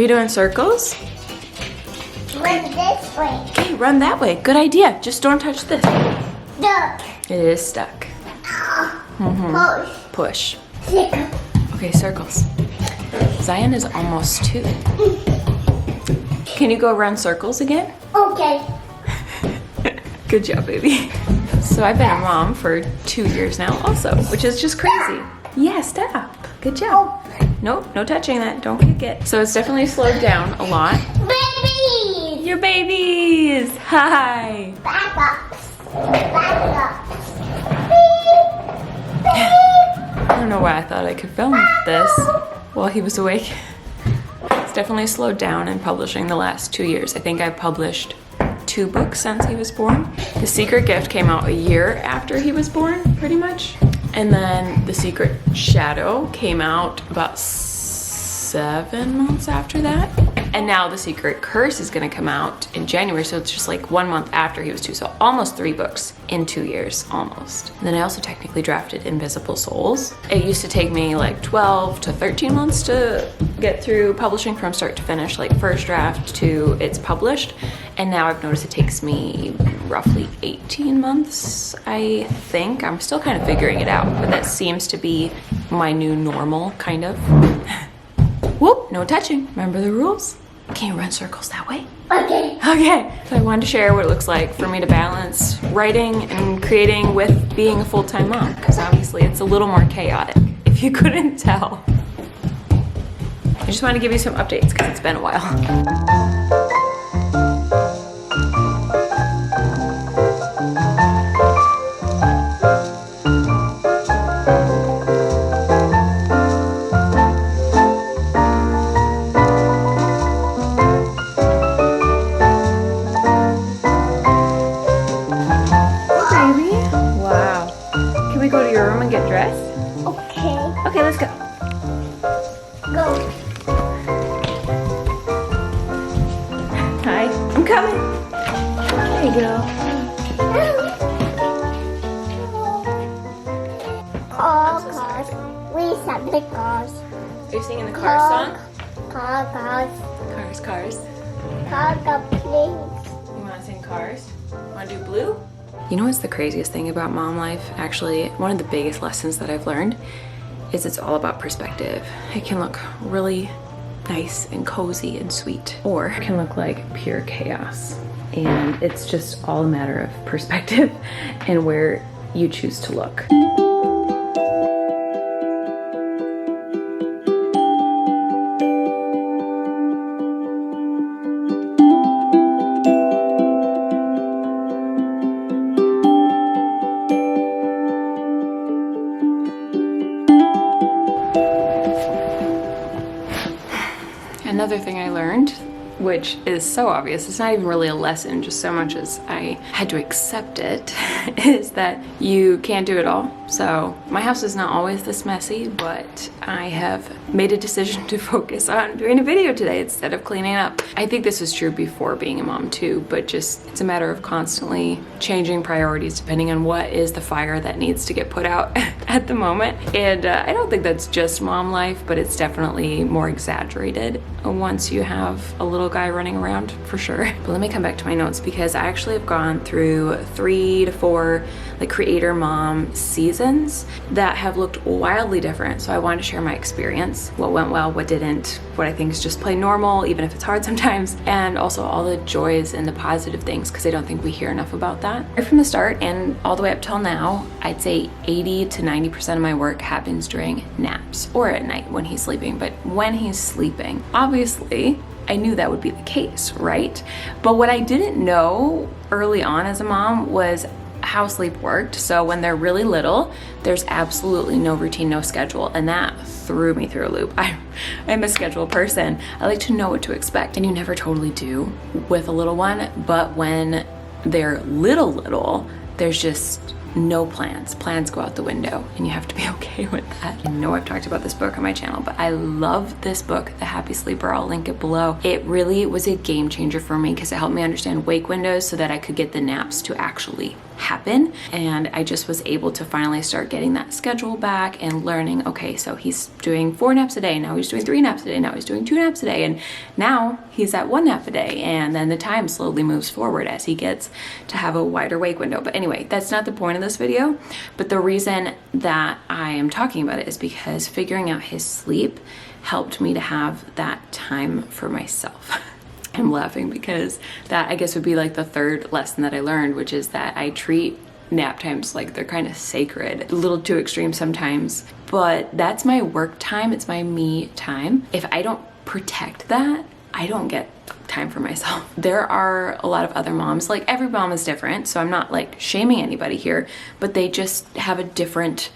you doing circles? Run this way. Okay, run that way. Good idea. Just don't touch this. Duck. It is stuck. Push. Stick. Okay, circles. Zion is almost 2. Can you go around circles again? Okay. Good job, baby. So I've been a mom for 2 years now also, which is just crazy. Yeah, stop. Good job. Nope, no touching that. Don't kick it. So it's definitely slowed down a lot. Babies. Your babies. Hi. Back up. Back up. I don't know why I thought I could film this while he was awake. It's definitely slowed down in publishing the last 2 years. I think I've published 2 books since he was born. The Secret Gift came out a year after he was born, pretty much. And then The Secret Shadow came out about 7 months after that. And now The Secret Curse is gonna come out in January, so it's just like 1 month after he was 2, so almost 3 books in 2 years, almost. And then I also technically drafted Invisible Souls. It used to take me like 12 to 13 months to get through publishing from start to finish, like first draft to it's published. And now I've noticed it takes me roughly 18 months, I think. I'm still kind of figuring it out, but that seems to be my new normal, kind of. Whoop, no touching. Remember the rules? Can you run circles that way? Okay. Okay. So I wanted to share what it looks like for me to balance writing and creating with being a full-time mom, because obviously it's a little more chaotic, if you couldn't tell. I just want to give you some updates because it's been a while. Okay, let's go. Go. Hi, I'm coming. There you go. Cars. We sing the cars. Are you singing the car song? Cars. Cars. Cars, please. You want to sing Cars? Want to do Blue? You know what's the craziest thing about mom life? Actually, one of the biggest lessons that I've learned is it's all about perspective. It can look really nice and cozy and sweet, or it can look like pure chaos. And it's just all a matter of perspective and where you choose to look. Another thing I learned, which is so obvious, it's not even really a lesson, just so much as I had to accept it, is that you can't do it all. So my house is not always this messy, but I have made a decision to focus on doing a video today instead of cleaning up. I think this was true before being a mom too, but just it's a matter of constantly changing priorities depending on what is the fire that needs to get put out at the moment. And I don't think that's just mom life, but it's definitely more exaggerated once you have a little guy running around, for sure. But let me come back to my notes because I actually have gone through 3 to 4 like creator mom seasons that have looked wildly different. So I wanted to share my experience, what went well, what didn't, what I think is just plain normal, even if it's hard sometimes, and also all the joys and the positive things, because I don't think we hear enough about that. Right from the start and all the way up till now, I'd say 80 to 90% of my work happens during naps or at night when he's sleeping. But when he's sleeping, obviously, I knew that would be the case, right? But what I didn't know early on as a mom was how sleep worked. So when they're really little, there's absolutely no routine, no schedule, and that threw me through a loop. I'm a schedule person. I like to know what to expect, and you never totally do with a little one, but when they're little, there's just no plans. Plans go out the window, and you have to be okay with that. I know I've talked about this book on my channel, but I love this book, The Happy Sleeper. I'll link it below. It really was a game changer for me because it helped me understand wake windows so that I could get the naps to actually happen. And I just was able to finally start getting that schedule back and learning, okay, so he's doing 4 naps a day, now he's doing 3 naps a day, now he's doing 2 naps a day, and now he's at 1 nap a day. And then the time slowly moves forward as he gets to have a wider wake window. But anyway, that's not the point of this video. But the reason that I am talking about it is because figuring out his sleep helped me to have that time for myself. I'm laughing because that, I guess, would be like the third lesson that I learned, which is that I treat nap times like they're kind of sacred, a little too extreme sometimes, but that's my work time. It's my me time. If I don't protect that, I don't get time for myself. There are a lot of other moms, like every mom is different, so I'm not like shaming anybody here, but they just have a different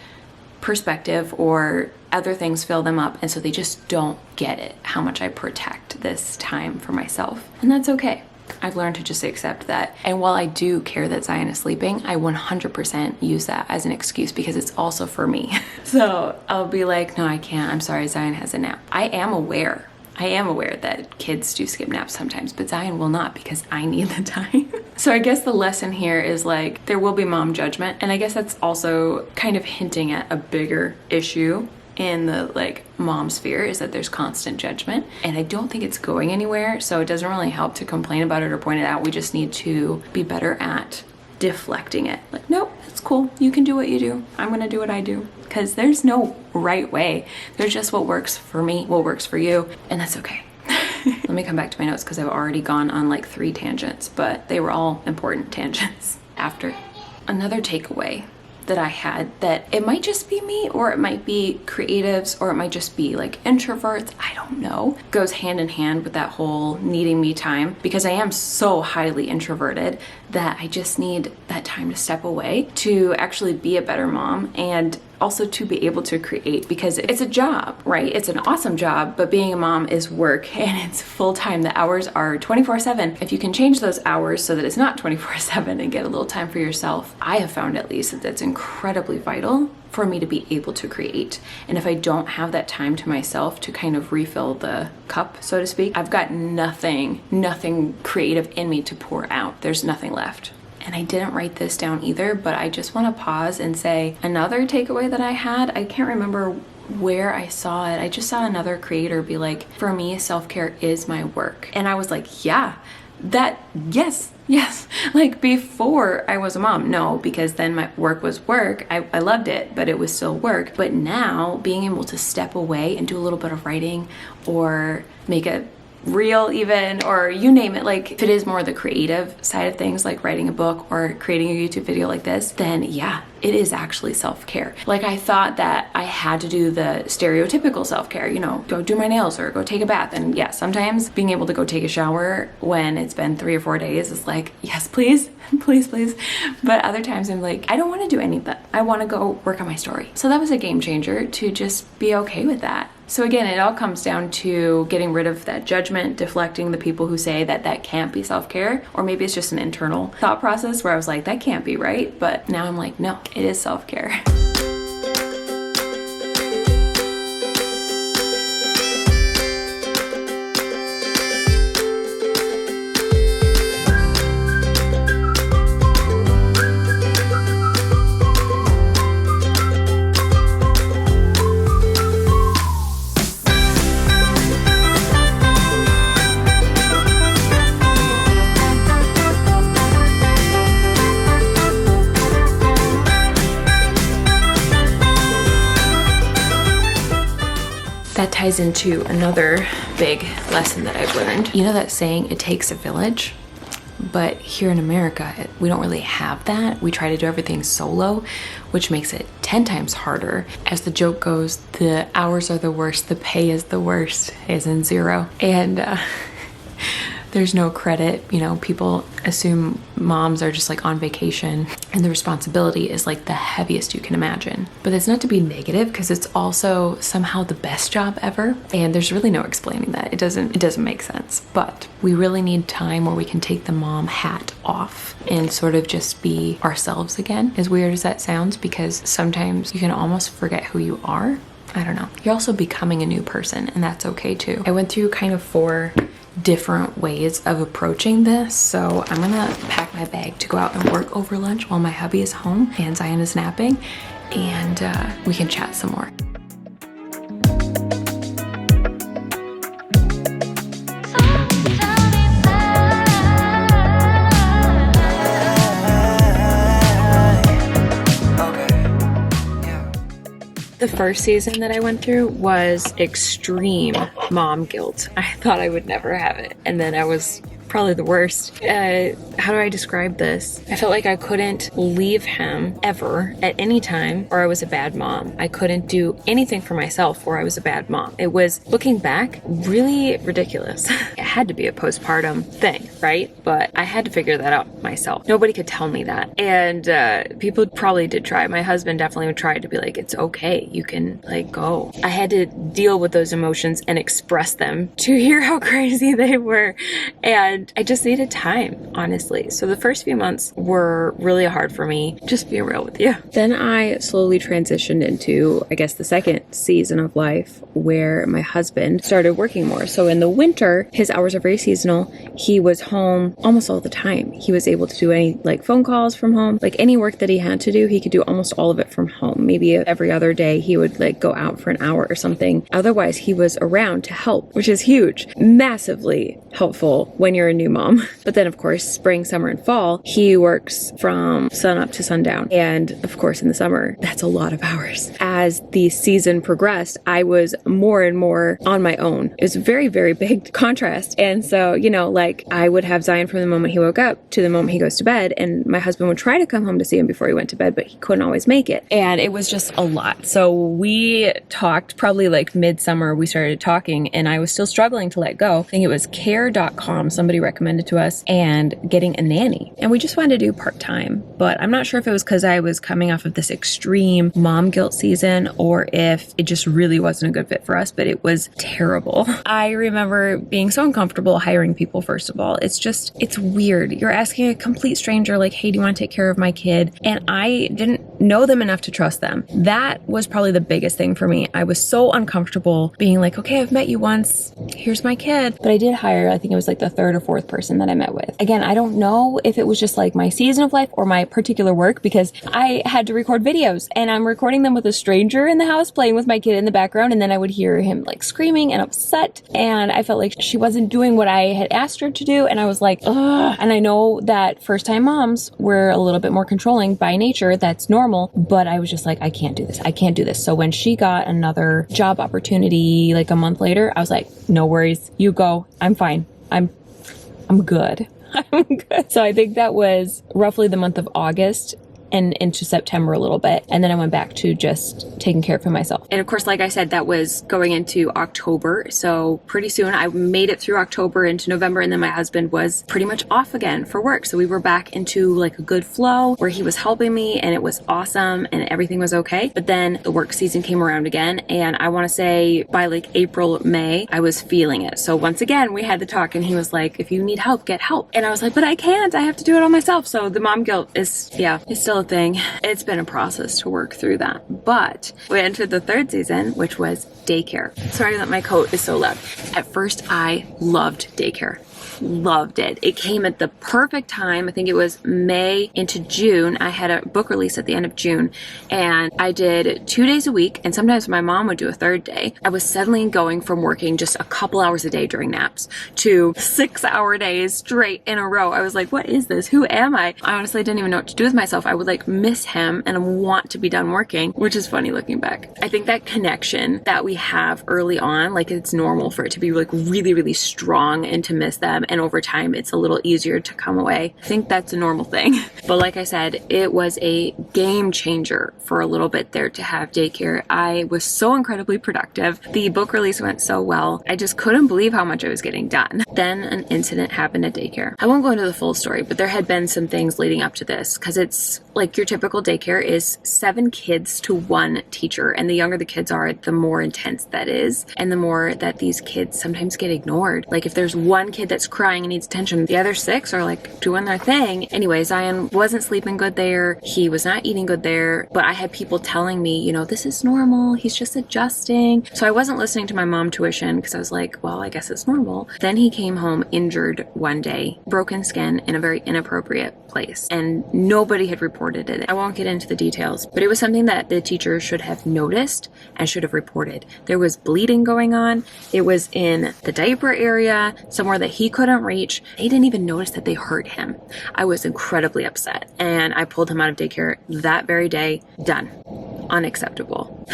perspective or other things fill them up, and so they just don't get it, how much I protect this time for myself. And that's okay. I've learned to just accept that. And while I do care that Zion is sleeping, I 100% use that as an excuse because it's also for me. So I'll be like, no, I can't. I'm sorry, Zion has a nap. I am aware that kids do skip naps sometimes, but Zion will not because I need the time. So I guess the lesson here is like, there will be mom judgment. And I guess that's also kind of hinting at a bigger issue in the like mom sphere, is that there's constant judgment. And I don't think it's going anywhere. So it doesn't really help to complain about it or point it out. We just need to be better at deflecting it. Like, nope, it's cool. You can do what you do. I'm gonna do what I do. Because there's no right way. There's just what works for me, what works for you, and that's okay. Let me come back to my notes because I've already gone on like 3 tangents, but they were all important tangents. After another takeaway that I had, that it might just be me, or it might be creatives, or it might just be like introverts, I don't know, goes hand in hand with that whole needing me time, because I am so highly introverted that I just need that time to step away to actually be a better mom, and also to be able to create, because it's a job, right? It's an awesome job, but being a mom is work, and it's full-time. The hours are 24/7. If you can change those hours so that it's not 24/7 and get a little time for yourself, I have found at least that that's incredibly vital for me to be able to create. And if I don't have that time to myself to kind of refill the cup, so to speak, I've got nothing creative in me to pour out. There's nothing left. And I didn't write this down either, but I just want to pause and say another takeaway that I had. I can't remember where I saw it. I just saw another creator be like, for me, self-care is my work. And I was like, yeah, yes. Like before I was a mom, no, because then my work was work. I loved it, but it was still work. But now being able to step away and do a little bit of writing or make a reel even, or you name it, like if it is more the creative side of things, like writing a book or creating a YouTube video like this, then yeah, it is actually self-care. Like I thought that I had to do the stereotypical self-care, you know, go do my nails or go take a bath. And yeah, sometimes being able to go take a shower when it's been 3 or 4 days is like, yes, please. But other times I'm like, I don't want to do any of that. I want to go work on my story. So that was a game changer to just be okay with that. So again, it all comes down to getting rid of that judgment, deflecting the people who say that that can't be self-care, or maybe it's just an internal thought process where I was like, that can't be right. But now I'm like, no, it is self-care. That ties into another big lesson that I've learned. You know that saying, it takes a village? But here in America, we don't really have that. We try to do everything solo, which makes it 10 times harder. As the joke goes, the hours are the worst, the pay is the worst, as in 0. And there's no credit. You know, people assume moms are just like on vacation and the responsibility is like the heaviest you can imagine. But it's not to be negative, because it's also somehow the best job ever. And there's really no explaining that. It doesn't make sense. But we really need time where we can take the mom hat off and sort of just be ourselves again. As weird as that sounds, because sometimes you can almost forget who you are. I don't know. You're also becoming a new person, and that's okay too. I went through kind of 4 different ways of approaching this. So I'm gonna pack my bag to go out and work over lunch while my hubby is home and Zion is napping, and we can chat some more. The first season that I went through was extreme mom guilt. I thought I would never have it, and then I was probably the worst. How do I describe this? I felt like I couldn't leave him ever at any time, or I was a bad mom. I couldn't do anything for myself, or I was a bad mom. It was, looking back, really ridiculous. It had to be a postpartum thing, right? But I had to figure that out myself. Nobody could tell me that. And people probably did try. My husband definitely tried to be like, it's okay, you can like go. I had to deal with those emotions and express them to hear how crazy they were. And I just needed time, honestly. So the first few months were really hard for me, just being real with you. Then I slowly transitioned into, I guess, the second season of life where my husband started working more. So in the winter, his hours are very seasonal. He was home almost all the time. He was able to do any like phone calls from home, like any work that he had to do, he could do almost all of it from home. Maybe every other day he would like go out for an hour or something. Otherwise, he was around to help, which is huge, massively helpful when you're a new mom. But then of course, spring, summer, and fall, he works from sun up to sundown. And of course, in the summer, that's a lot of hours. As the season progressed, I was more and more on my own. It was a very, very big contrast. And so, you know, like I would have Zion from the moment he woke up to the moment he goes to bed. And my husband would try to come home to see him before he went to bed, but he couldn't always make it. And it was just a lot. So we talked probably like midsummer, we started talking, and I was still struggling to let go. I think it was care.com. Somebody recommended to us, and getting a nanny. And we just wanted to do part-time, but I'm not sure if it was because I was coming off of this extreme mom guilt season or if it just really wasn't a good fit for us, but it was terrible. I remember being so uncomfortable hiring people, first of all. It's weird. You're asking a complete stranger like, hey, do you want to take care of my kid? And I didn't know them enough to trust them. That was probably the biggest thing for me. I was so uncomfortable being like, okay, I've met you once, here's my kid. But I did hire, I think it was like the third or fourth person that I met with. Again, I don't know if it was just like my season of life or my particular work, because I had to record videos and I'm recording them with a stranger in the house playing with my kid in the background, and then I would hear him like screaming and upset, and I felt like she wasn't doing what I had asked her to do, and I was like, ugh. And I know that first time moms were a little bit more controlling by nature, that's normal, but I was just like, I can't do this. I can't do this. So when she got another job opportunity like a month later, I was like, no worries, you go. I'm fine. I'm good. I'm good. So I think that was roughly the month of August and into September a little bit. And then I went back to just taking care of him myself. And of course, like I said, that was going into October. So pretty soon I made it through October into November, and then my husband was pretty much off again for work. So we were back into like a good flow where he was helping me and it was awesome and everything was okay. But then the work season came around again. And I want to say by like April, May, I was feeling it. So once again, we had the talk and he was like, if you need help, get help. And I was like, but I can't, I have to do it all myself. So the mom guilt is still a thing. It's been a process to work through that. But we entered the third season, which was daycare. Sorry that my coat is so loud. At first, I loved daycare. Loved it. It came at the perfect time. I think it was May into June. I had a book release at the end of June, and I did 2 days a week, and sometimes my mom would do a third day. I was suddenly going from working just a couple hours a day during naps to 6-hour days straight in a row. I was like, what is this? Who am I? I honestly didn't even know what to do with myself. I would like miss him and want to be done working, which is funny looking back. I think that connection that we have early on, like it's normal for it to be like really, really strong and to miss them. And over time, it's a little easier to come away. I think that's a normal thing. But like I said, it was a game changer for a little bit there to have daycare. I was so incredibly productive. The book release went so well. I just couldn't believe how much I was getting done. Then an incident happened at daycare. I won't go into the full story, but there had been some things leading up to this, because it's like your typical daycare is 7 kids to 1 teacher. And the younger the kids are, the more intense that is. And the more that these kids sometimes get ignored. Like if there's one kid that's crying and needs attention. The other 6 are like doing their thing. Anyway, Zion wasn't sleeping good there. He was not eating good there, but I had people telling me, you know, this is normal. He's just adjusting. So I wasn't listening to my mom tuition because I was like, well, I guess it's normal. Then he came home injured one day, broken skin in a very inappropriate place, and nobody had reported it. I won't get into the details, but it was something that the teacher should have noticed and should have reported. There was bleeding going on. It was in the diaper area, somewhere that he couldn't reach. They didn't even notice that they hurt him. I was incredibly upset, and I pulled him out of daycare that very day. Done. Unacceptable.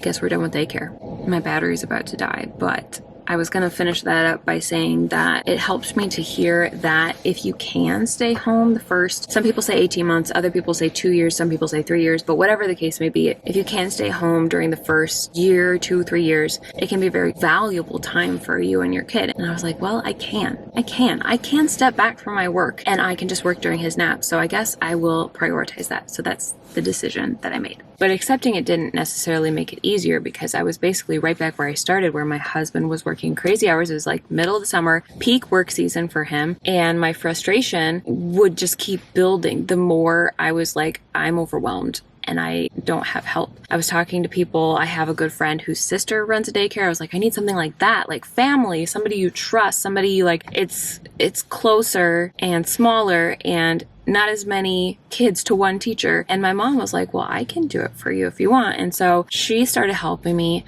Guess we're done with daycare. My battery's about to die, but I was going to finish that up by saying that it helps me to hear that if you can stay home the first, some people say 18 months, other people say 2 years, some people say 3 years, but whatever the case may be, if you can stay home during the first year, 2, 3 years, it can be a very valuable time for you and your kid. And I was like, well, I can step back from my work and I can just work during his nap. So I guess I will prioritize that. So that's the decision that I made. But accepting it didn't necessarily make it easier because I was basically right back where I started, where my husband was working crazy hours. It was like middle of the summer, peak work season for him. And my frustration would just keep building the more I was like, I'm overwhelmed and I don't have help. I was talking to people. I have a good friend whose sister runs a daycare. I was like, I need something like that, like family, somebody you trust, somebody you like, it's closer and smaller and not as many kids to one teacher. And my mom was like, well, I can do it for you if you want. And so she started helping me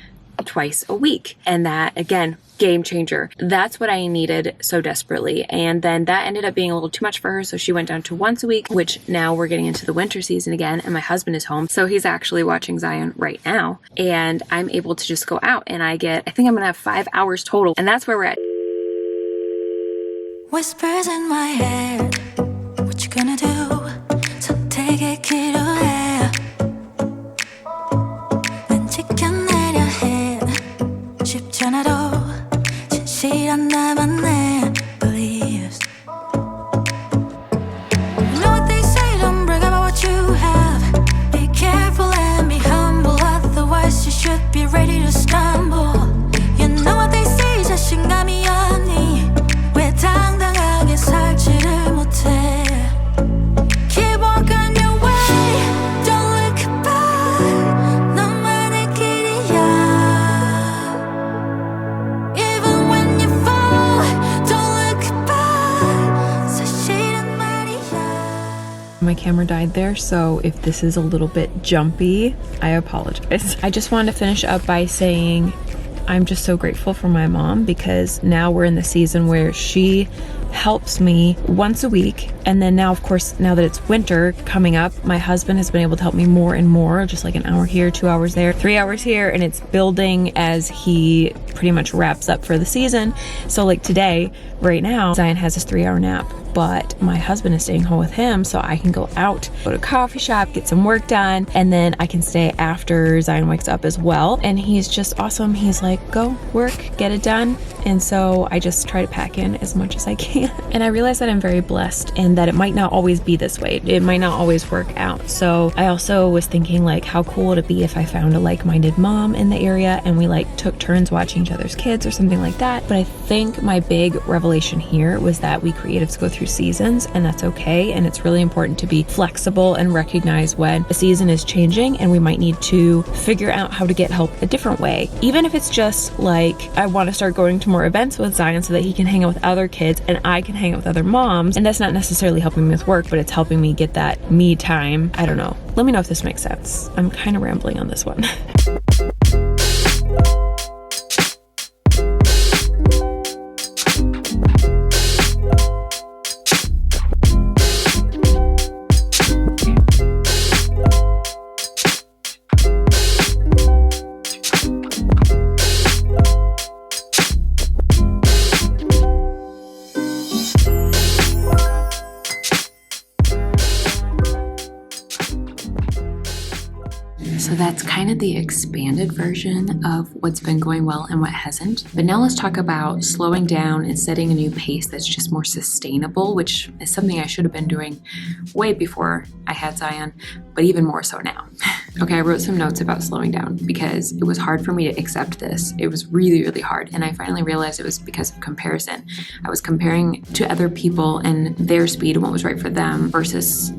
twice a week. And that, again, game changer. That's what I needed so desperately. And then that ended up being a little too much for her. So she went down to once a week, which now we're getting into the winter season again. And my husband is home. So he's actually watching Zion right now. And I'm able to just go out and I think I'm going to have 5 hours total. And that's where we're at. Whispers in my head. What you gonna do? So take it, 기도해. 난 지켜내려 해. 쉽지 않아도 진실한 나만의 beliefs. You know what they say, don't brag about what you have. Be careful and be humble, otherwise you should be ready to stumble. You know what they say, 자신감이 없니? 왜 당당하게 살지를 못해? Keep walking your way, don't look back. 너만의 길이야. Even when you fall, don't look back. 사실은 말이야. My camera died there, so if this is a little bit jumpy, I apologize. I just wanted to finish up by saying I'm just so grateful for my mom because now we're in the season where she helps me once a week. And then now, of course, now that it's winter coming up, my husband has been able to help me more and more, just like an hour here, 2 hours there, 3 hours here. And it's building as he pretty much wraps up for the season. So like today, right now, Zion has his 3-hour nap, but my husband is staying home with him so I can go out, go to a coffee shop, get some work done, and then I can stay after Zion wakes up as well. And he's just awesome. He's like, go work, get it done. And so I just try to pack in as much as I can. And I realize that I'm very blessed and that it might not always be this way. It might not always work out. So I also was thinking like how cool would it be if I found a like-minded mom in the area and we like took turns watching each other's kids or something like that. But I think my big revelation here was that we creatives go through seasons and that's okay. And it's really important to be flexible and recognize when a season is changing and we might need to figure out how to get help a different way. Even if it's just like, I want to start going to more events with Zion so that he can hang out with other kids and I can hang out with other moms. And that's not necessarily helping me with work, but it's helping me get that me time. I don't know. Let me know if this makes sense. I'm kind of rambling on this one. So that's kind of the expanded version of what's been going well and what hasn't. But now let's talk about slowing down and setting a new pace that's just more sustainable, which is something I should have been doing way before I had Zion, but even more so now. Okay, I wrote some notes about slowing down because it was hard for me to accept this. It was really, really hard. And I finally realized it was because of comparison. I was comparing to other people and their speed and what was right for them versus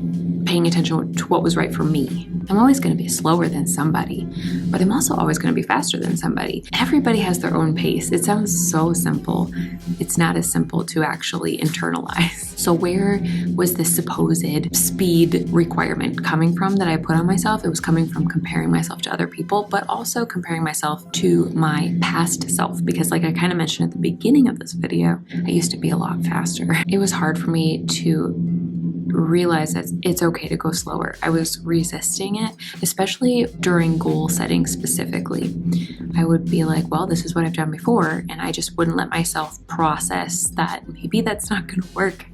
paying attention to what was right for me. I'm always going to be slower than somebody, but I'm also always going to be faster than somebody. Everybody has their own pace. It sounds so simple. It's not as simple to actually internalize. So where was this supposed speed requirement coming from that I put on myself? It was coming from comparing myself to other people, but also comparing myself to my past self. Because like I kind of mentioned at the beginning of this video, I used to be a lot faster. It was hard for me to realize that it's okay to go slower. I was resisting it, especially during goal setting specifically. I would be like, well, this is what I've done before, and I just wouldn't let myself process that maybe that's not going to work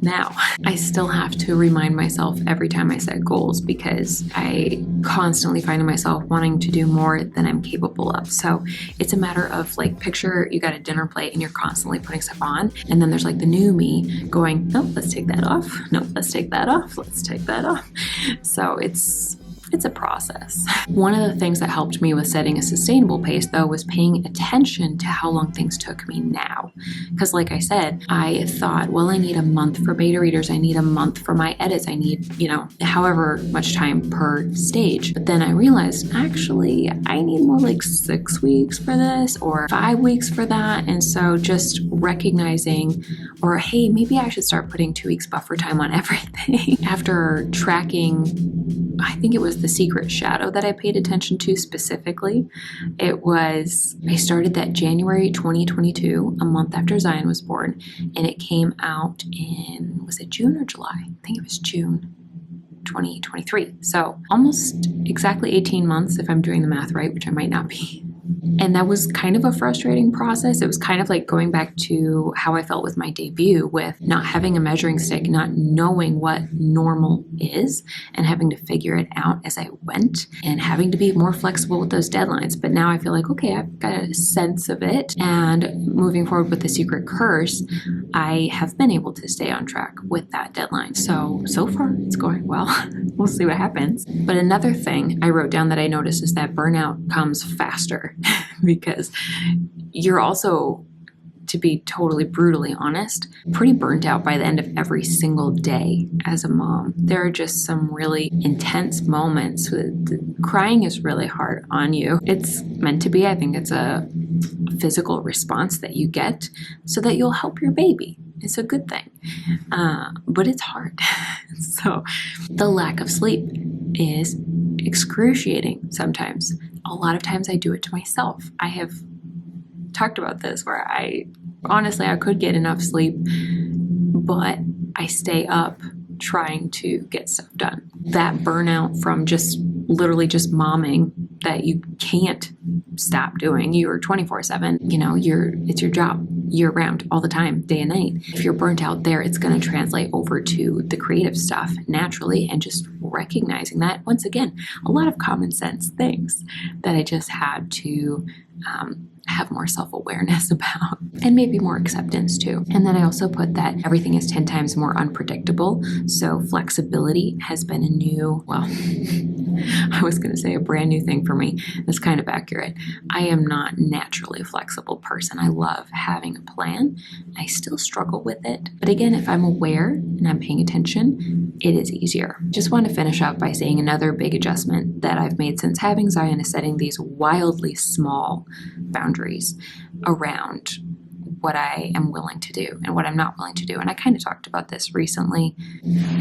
now. I still have to remind myself every time I set goals because I constantly find myself wanting to do more than I'm capable of. So it's a matter of like, picture you got a dinner plate and you're constantly putting stuff on, and then there's like the new me going, nope, let's take that off. Nope, let's take that off. Let's take that off. So it's a process. One of the things that helped me with setting a sustainable pace, though, was paying attention to how long things took me now. Because like I said, I thought, well, I need a month for beta readers. I need a month for my edits. I need, however much time per stage. But then I realized, actually, I need more like 6 weeks for this or 5 weeks for that. And so just recognizing, or hey, maybe I should start putting 2 weeks buffer time on everything. After tracking, I think it was the secret shadow that I paid attention to specifically. I started that January 2022, a month after Zion was born, and it came out in, was it June or July? I think it was June 2023. So almost exactly 18 months if I'm doing the math right, which I might not be. And that was kind of a frustrating process. It was kind of like going back to how I felt with my debut, with not having a measuring stick, not knowing what normal is, and having to figure it out as I went, and having to be more flexible with those deadlines. But now I feel like, okay, I've got a sense of it. And moving forward with the secret curse, I have been able to stay on track with that deadline. So far it's going well. We'll see what happens. But another thing I wrote down that I noticed is that burnout comes faster. Because you're also, to be totally brutally honest, pretty burnt out by the end of every single day as a mom. There are just some really intense moments. Crying is really hard on you. It's meant to be. I think it's a physical response that you get so that you'll help your baby. It's a good thing. But it's hard. So the lack of sleep is excruciating sometimes. A lot of times I do it to myself. I have talked about this where I could get enough sleep, but I stay up trying to get stuff done. That burnout from just literally just momming that you can't stop doing. You're 24/7, it's your job year round, all the time, day and night. If you're burnt out there, it's going to translate over to the creative stuff naturally, and just recognizing that, once again, a lot of common sense things that I just had to have more self-awareness about, and maybe more acceptance too. And then I also put that everything is 10 times more unpredictable. So flexibility has been a new, I was going to say a brand new thing for me. That's kind of accurate. I am not naturally a flexible person. I love having a plan. I still struggle with it. But again, if I'm aware and I'm paying attention, it is easier. Just want to finish up by saying another big adjustment that I've made since having Zion is setting these wildly small boundaries around what I am willing to do and what I'm not willing to do. And I kind of talked about this recently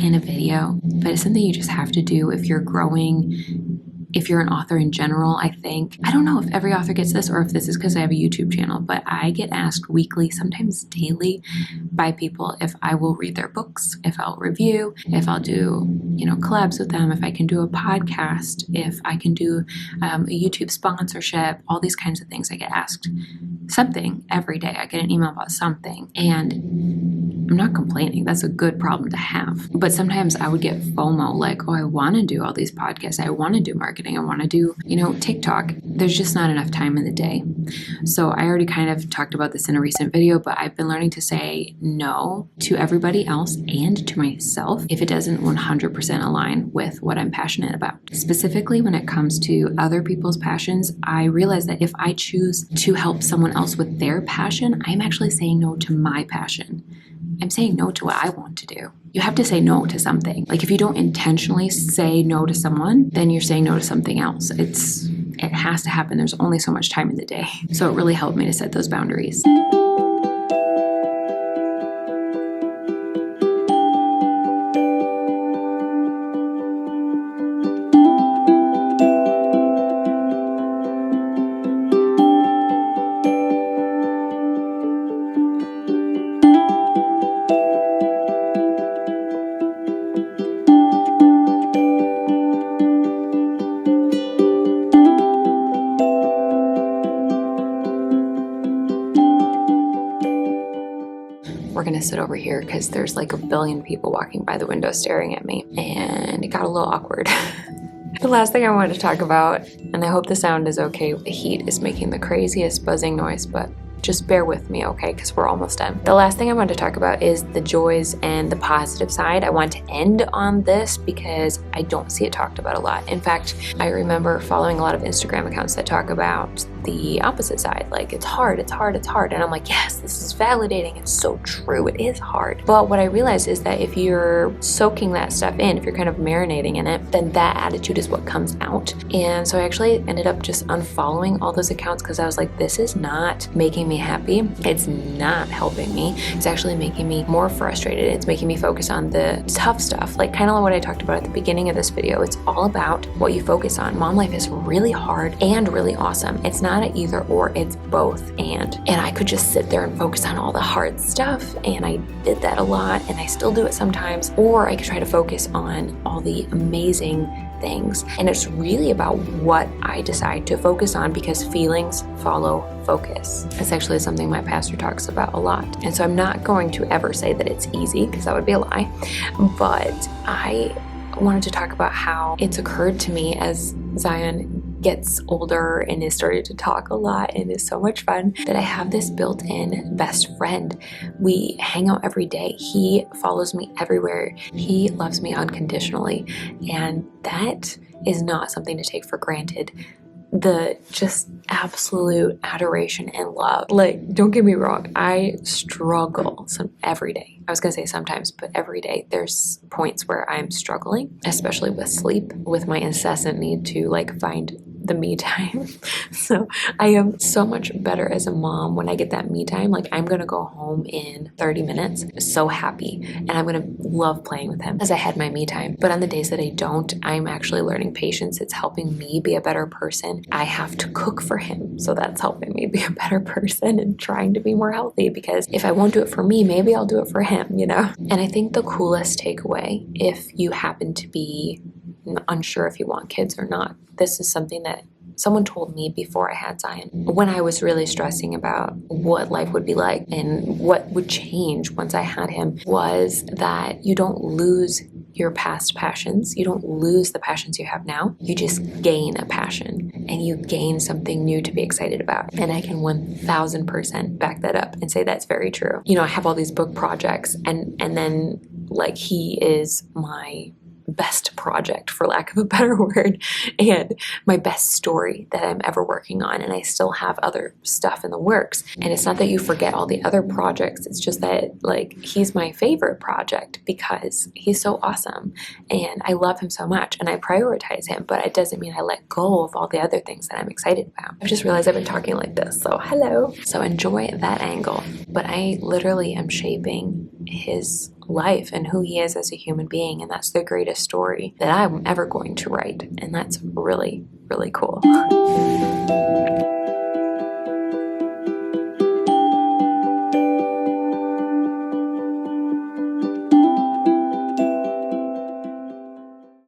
in a video, but it's something you just have to do if you're growing. If you're an author in general, I don't know if every author gets this or if this is because I have a YouTube channel, but I get asked weekly, sometimes daily, by people if I will read their books, if I'll review, if I'll do, collabs with them, if I can do a podcast, if I can do a YouTube sponsorship, all these kinds of things. I get asked something every day. I get an email about something, and I'm not complaining. That's a good problem to have. But sometimes I would get FOMO, like, oh, I want to do all these podcasts. I want to do marketing. marketing. I want to do, TikTok. There's just not enough time in the day. So I already kind of talked about this in a recent video, but I've been learning to say no to everybody else and to myself if it doesn't 100% align with what I'm passionate about. Specifically, when it comes to other people's passions, I realize that if I choose to help someone else with their passion, I'm actually saying no to my passion. I'm saying no to what I want to do. You have to say no to something. Like if you don't intentionally say no to someone, then you're saying no to something else. It has to happen. There's only so much time in the day. So it really helped me to set those boundaries. We're gonna sit over here because there's like a billion people walking by the window staring at me, and it got a little awkward. The last thing I wanted to talk about, and I hope the sound is okay, the heat is making the craziest buzzing noise, but just bear with me, okay, because we're almost done. The last thing I wanted to talk about is the joys and the positive side. I want to end on this because I don't see it talked about a lot. In fact, I remember following a lot of Instagram accounts that talk about the opposite side, like it's hard, it's hard, it's hard. And I'm like, yes, this is validating. It's so true. It is hard. But what I realized is that if you're soaking that stuff in, if you're kind of marinating in it, then that attitude is what comes out. And so I actually ended up just unfollowing all those accounts because I was like, this is not making me happy. It's not helping me. It's actually making me more frustrated. It's making me focus on the tough stuff, like kind of like what I talked about at the beginning of this video. It's all about what you focus on. Mom life is really hard and really awesome. It's not an either or, it's both and I could just sit there and focus on all the hard stuff, and I did that a lot and I still do it sometimes, or I could try to focus on all the amazing things. And it's really about what I decide to focus on, because feelings follow focus. It's actually something my pastor talks about a lot. And so I'm not going to ever say that it's easy, because that would be a lie. But I wanted to talk about how it's occurred to me as Zion gets older and is starting to talk a lot and is so much fun, that I have this built-in best friend. We hang out every day. He follows me everywhere. He loves me unconditionally. And that is not something to take for granted. The just absolute adoration and love. Like, don't get me wrong, I struggle every day. I was gonna say sometimes, but every day there's points where I'm struggling, especially with sleep, with my incessant need to like find the me time. So I am so much better as a mom when I get that me time. Like, I'm gonna go home in 30 minutes so happy, and I'm gonna love playing with him as I had my me time. But on the days that I don't, I'm actually learning patience. It's helping me be a better person. I have to cook for him, so that's helping me be a better person and trying to be more healthy, because if I won't do it for me, maybe I'll do it for him, you know? And I think the coolest takeaway, if you happen to be unsure if you want kids or not, this is something that someone told me before I had Zion, when I was really stressing about what life would be like and what would change once I had him, was that you don't lose your past passions. You don't lose the passions you have now. You just gain a passion, and you gain something new to be excited about. And I can 1000% back that up and say that's very true. You know, I have all these book projects, and then like he is my best project, for lack of a better word, and my best story that I'm ever working on. And I still have other stuff in the works. And it's not that you forget all the other projects. It's just that like he's my favorite project because he's so awesome and I love him so much and I prioritize him, but it doesn't mean I let go of all the other things that I'm excited about. I've just realized I've been talking like this, so hello. So enjoy that angle. But I literally am shaping his life and who he is as a human being, and that's the greatest story that I'm ever going to write, and that's really, really cool.